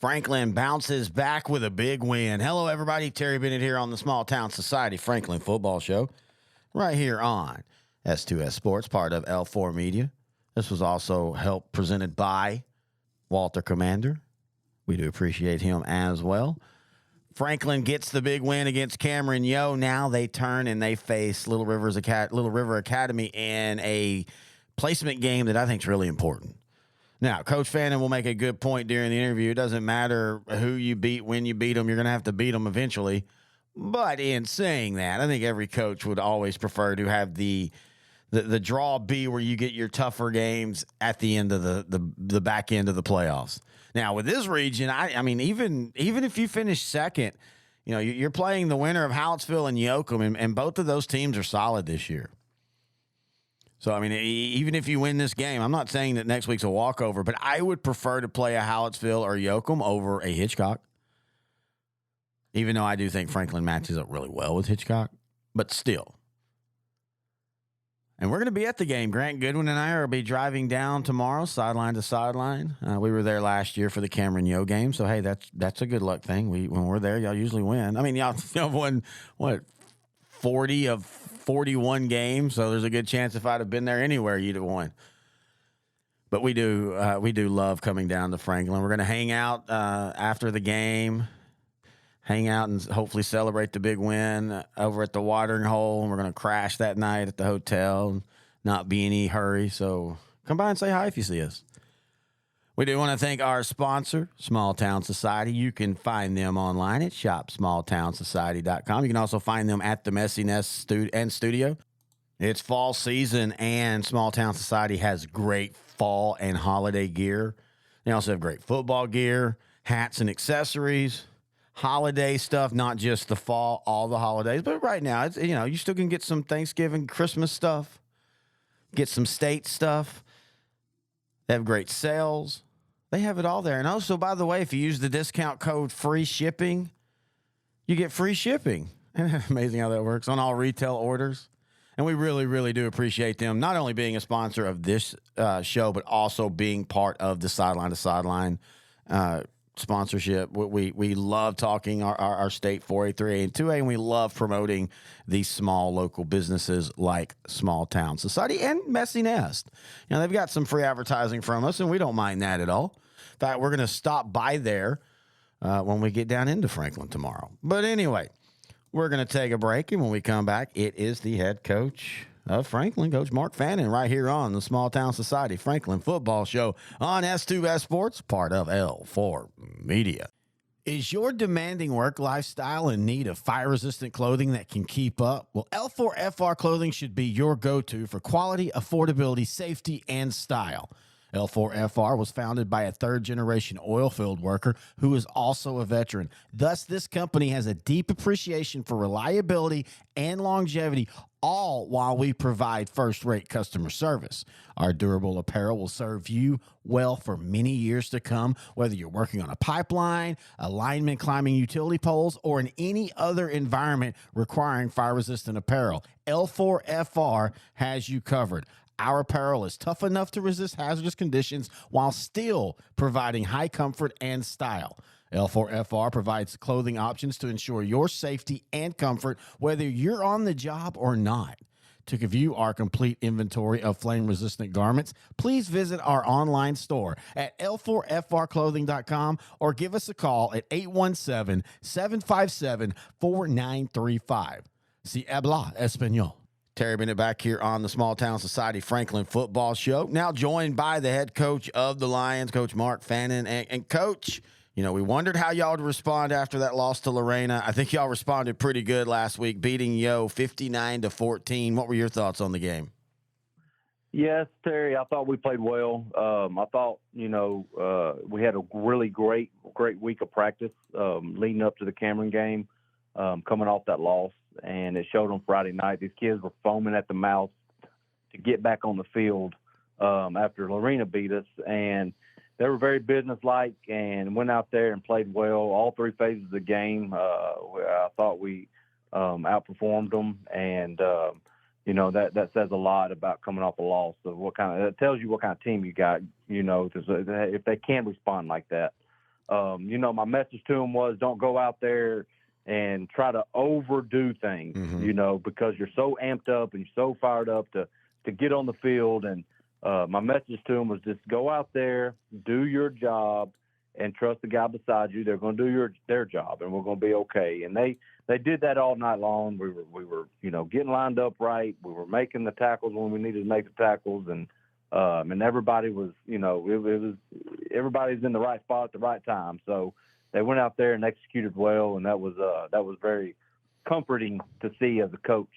Franklin bounces back with a big win. Hello, everybody. Terry Bennett here on the Small Town Society Franklin Football Show, right here on S2S Sports, part of L4 Media. This was also help presented by Walter Commander. We do appreciate him as well. Franklin gets the big win against Cameron Yo. Now they turn and they face Little River Academy in a placement game that I think is really important. Now, Coach Fannin will make a good point during the interview. It doesn't matter who you beat, when you beat them. You're going to have to beat them eventually. But in saying that, I think every coach would always prefer to have the draw be where you get your tougher games at the end of the back end of the playoffs. Now, with this region, I mean, even if you finish second, you know, you're playing the winner of Hallettsville and Yoakum, and both of those teams are solid this year. So, I mean, even if you win this game, I'm not saying that next week's a walkover, but I would prefer to play a Hallettsville or Yoakum over a Hitchcock, even though I do think Franklin matches up really well with Hitchcock, but still. And we're going to be at the game. Grant Goodwin and I will be driving down tomorrow, sideline to sideline. We were there last year for the Cameron Yo game, so, hey, that's a good luck thing. When we're there, y'all usually win. I mean, y'all won, 40 of 41 games, so there's a good chance if I'd have been there anywhere, you'd have won. But we do love coming down to Franklin. We're going to hang out after the game, hang out and hopefully celebrate the big win over at the watering hole. And we're going to crash that night at the hotel, not be in any hurry. So come by and say hi if you see us. We do want to thank our sponsor, Small Town Society. You can find them online at shopsmalltownsociety.com. You can also find them at the Messy Nest Studio. It's fall season, and Small Town Society has great fall and holiday gear. They also have great football gear, hats and accessories, holiday stuff, not just the fall, all the holidays. But right now, it's, you know, you still can get some Thanksgiving, Christmas stuff, get some state stuff. They have great sales. They have it all there. And also, by the way, if you use the discount code free shipping, you get free shipping. Isn't that amazing how that works on all retail orders? And we really, really do appreciate them not only being a sponsor of this show, but also being part of the Sideline to Sideline sponsorship. We love talking our state 4A, 3A, and 2A, and we love promoting these small local businesses like Small Town Society and Messy Nest. You know, they've got some free advertising from us, and we don't mind that at all. In fact, we're going to stop by there when we get down into Franklin tomorrow. But anyway, we're going to take a break, and when we come back, it is the head coach of Franklin, Coach Mark Fannin, right here on the Small Town Society Franklin Football Show on S2S Sports, part of L4 Media. Is your demanding work lifestyle in need of fire-resistant clothing that can keep up? Well, L4FR clothing should be your go-to for quality, affordability, safety, and style. L4FR was founded by a third-generation oil field worker who is also a veteran. Thus, this company has a deep appreciation for reliability and longevity, all while we provide first-rate customer service. Our durable apparel will serve you well for many years to come, whether you're working on a pipeline, a lineman climbing utility poles, or in any other environment requiring fire-resistant apparel. L4FR has you covered. Our apparel is tough enough to resist hazardous conditions while still providing high comfort and style. L4FR provides clothing options to ensure your safety and comfort, whether you're on the job or not. To view our complete inventory of flame-resistant garments, please visit our online store at L4FRclothing.com or give us a call at 817-757-4935. Si habla español. Terry Bennett back here on the Small Town Society Franklin Football Show. Now joined by the head coach of the Lions, Coach Mark Fannin. And Coach, you know, we wondered how y'all would respond after that loss to Lorena. I think y'all responded pretty good last week, beating Yo 59-14. What were your thoughts on the game? Yes, Terry, I thought we played well. I thought, we had a really great week of practice leading up to the Cameron game, coming off that loss. And it showed on Friday night. These kids were foaming at the mouth to get back on the field after Lorena beat us. And they were very businesslike and went out there and played well all three phases of the game. I thought we outperformed them. And, that says a lot about coming off a loss. Of it tells you what kind of team you got, if they can respond like that. My message to them was don't go out there and try to overdo things, because you're so amped up and you're so fired up to get on the field. And my message to them was just go out there, do your job, and trust the guy beside you. They're going to do their job, and we're going to be okay. And they did that all night long. We were getting lined up right. We were making the tackles when we needed to make the tackles, and everybody was, everybody's in the right spot at the right time. So they went out there and executed well, and that was very comforting to see as a coach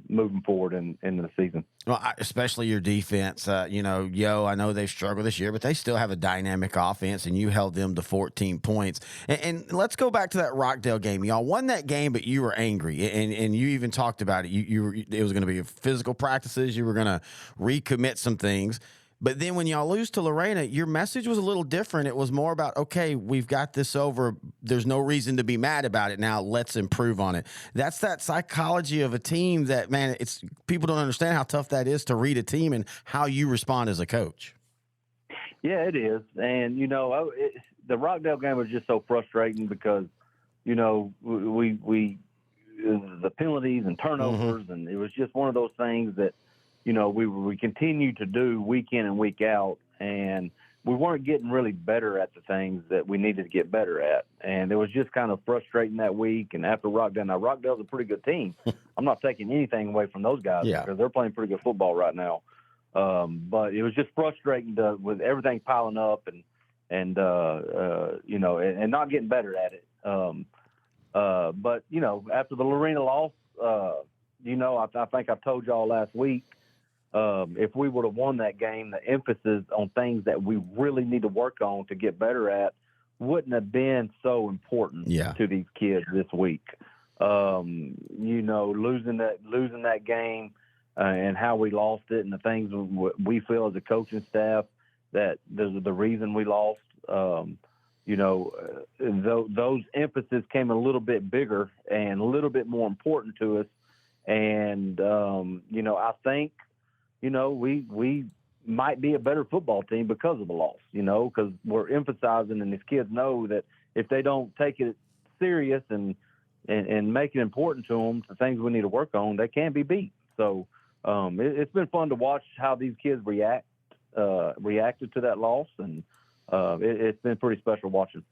moving forward into the season. Well, especially your defense. I know they've struggled this year, but they still have a dynamic offense, and you held them to 14 points. And let's go back to that Rockdale game. Y'all won that game, but you were angry, and you even talked about it. It was going to be physical practices. You were going to recommit some things. But then when y'all lose to Lorena, your message was a little different. It was more about, okay, we've got this over. There's no reason to be mad about it now. Let's improve on it. That's that psychology of a team that, man, people don't understand how tough that is to read a team and how you respond as a coach. Yeah, it is. And, the Rockdale game was just so frustrating because, we the penalties and turnovers, and it was just one of those things that, we continue to do week in and week out, and we weren't getting really better at the things that we needed to get better at. And it was just kind of frustrating that week. And after Rockdale, now Rockdale's a pretty good team. I'm not taking anything away from those guys because they're playing pretty good football right now. But it was just frustrating with everything piling up and not getting better at it. But after the Lorena loss, I think I told y'all last week, if we would have won that game, the emphasis on things that we really need to work on to get better at wouldn't have been so important to these kids this week. Losing that game and how we lost it, and the things we feel as a coaching staff that the reason we lost. Those emphasis came a little bit bigger and a little bit more important to us. And I think. We might be a better football team because of the loss, because we're emphasizing, and these kids know that if they don't take it serious and make it important to them, the things we need to work on, they can be beat. So it's been fun to watch how these kids reacted to that loss, and it's been pretty special watching.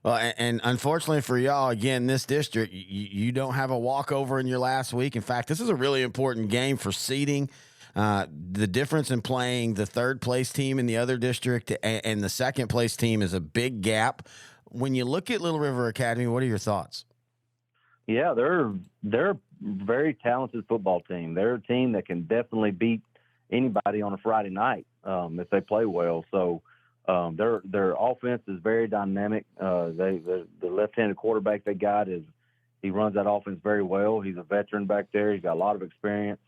Well, and unfortunately for y'all, again, this district, you don't have a walkover in your last week. In fact, this is a really important game for seeding. The difference in playing the third place team in the other district and the second place team is a big gap. When you look at Little River Academy, what are your thoughts? Yeah, they're a very talented football team. They're a team that can definitely beat anybody on a Friday night if they play well. So their offense is very dynamic. The left-handed quarterback they got he runs that offense very well. He's a veteran back there. He's got a lot of experience.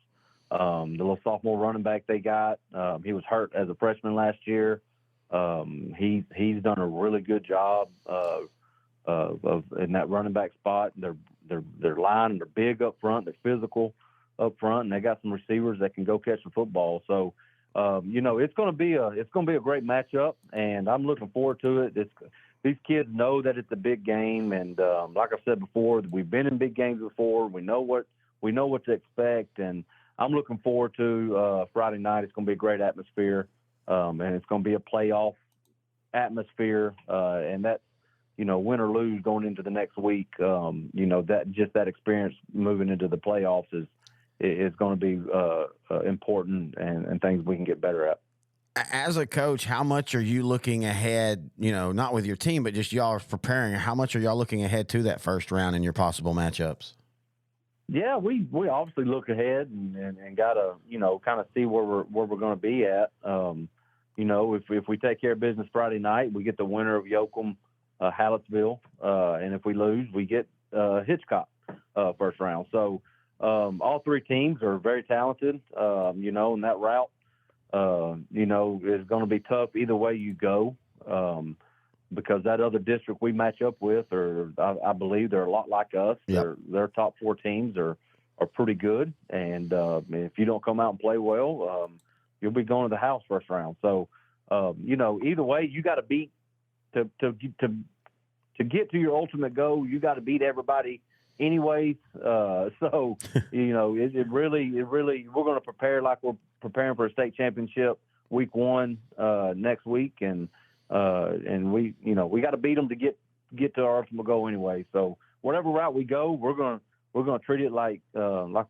The little sophomore running back they got, he was hurt as a freshman last year. He's done a really good job of in that running back spot. They're line, they're big up front, they're physical up front, and they got some receivers that can go catch the football. So it's going to be a great matchup, and I'm looking forward to it. These kids know that it's a big game, and like I said before, we've been in big games before. We know what to expect, and I'm looking forward to Friday night. It's going to be a great atmosphere, and it's going to be a playoff atmosphere. And that's, win or lose going into the next week, that experience moving into the playoffs is going to be important and things we can get better at. As a coach, how much are you looking ahead, not with your team, but just y'all preparing? How much are y'all looking ahead to that first round in your possible matchups? Yeah, we obviously look ahead and gotta kind of see where we're going to be at. If we take care of business Friday night, we get the winner of Yoakum, Hallettsville, and if we lose, we get Hitchcock first round. So all three teams are very talented. And that route, is going to be tough either way you go. Because that other district we match up with, I believe they're a lot like us. Yep. Their top four teams are pretty good, and if you don't come out and play well, you'll be going to the house first round. So, either way, you got to beat to to get to your ultimate goal, you got to beat everybody anyways. So, it really, we're going to prepare like we're preparing for a state championship week 1 next week. And we got to beat them to get to our ultimate goal anyway. So whatever route we go, we're going to treat it like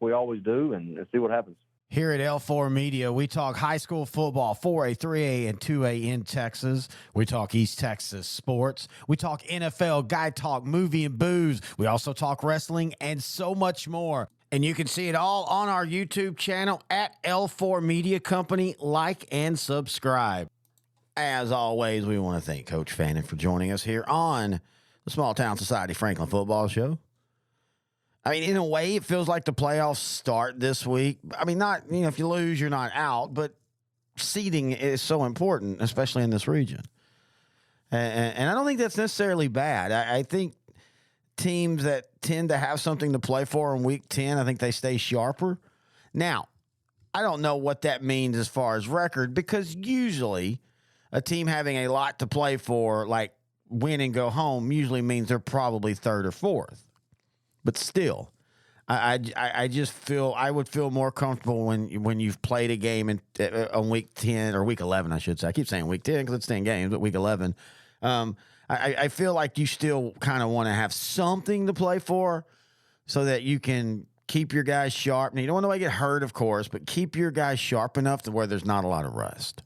we always do and see what happens. Here at L4 Media, we talk high school football, 4A, 3A, and 2A in Texas. We talk East Texas sports. We talk NFL, guy talk, movie and booze. We also talk wrestling and so much more. And you can see it all on our YouTube channel at L4 Media Company. Like and subscribe. As always, we want to thank Coach Fannin for joining us here on the Small Town Society Franklin Football Show. I mean, in a way, it feels like the playoffs start this week. I mean, not, if you lose, you're not out, but seeding is so important, especially in this region. And I don't think that's necessarily bad. I think teams that tend to have something to play for in week 10, I think they stay sharper. Now, I don't know what that means as far as record, because usually a team having a lot to play for, like win and go home, usually means they're probably third or fourth. But still, I just feel I would feel more comfortable when you've played a game on week 10 or week 11, I should say. I keep saying week 10 because it's 10 games, but week 11. I feel like you still kind of want to have something to play for so that you can keep your guys sharp. Now, you don't want to get hurt, of course, but keep your guys sharp enough to where there's not a lot of rust.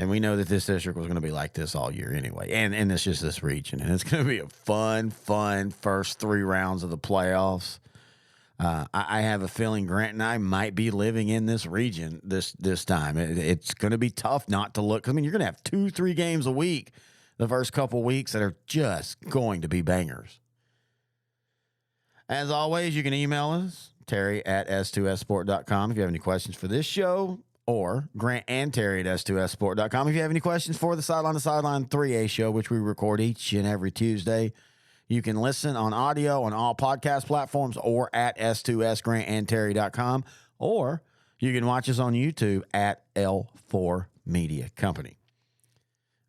And we know that this district was going to be like this all year anyway. And it's just this region. And it's going to be a fun first 3 rounds of the playoffs. I have a feeling Grant and I might be living in this region this time. It's going to be tough not to look. I mean, you're going to have 2-3 games a week the first couple weeks that are just going to be bangers. As always, you can email us, Terry@S2SSport.com, if you have any questions for this show, or Grant and Terry at S2SSport.com if you have any questions for the Sideline to Sideline 3A show, which we record each and every Tuesday. You can listen on audio on all podcast platforms or at S2SGrantandTerry.com, or you can watch us on YouTube at L4 Media Company.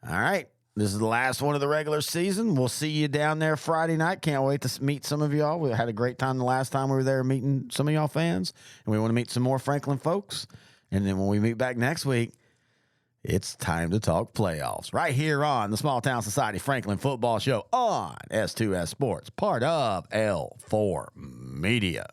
All right. This is the last one of the regular season. We'll see you down there Friday night. Can't wait to meet some of y'all. We had a great time the last time we were there meeting some of y'all fans, and we want to meet some more Franklin folks. And then when we meet back next week, it's time to talk playoffs right here on the Small Town Society Franklin Football Show on S2S Sports, part of L4 Media.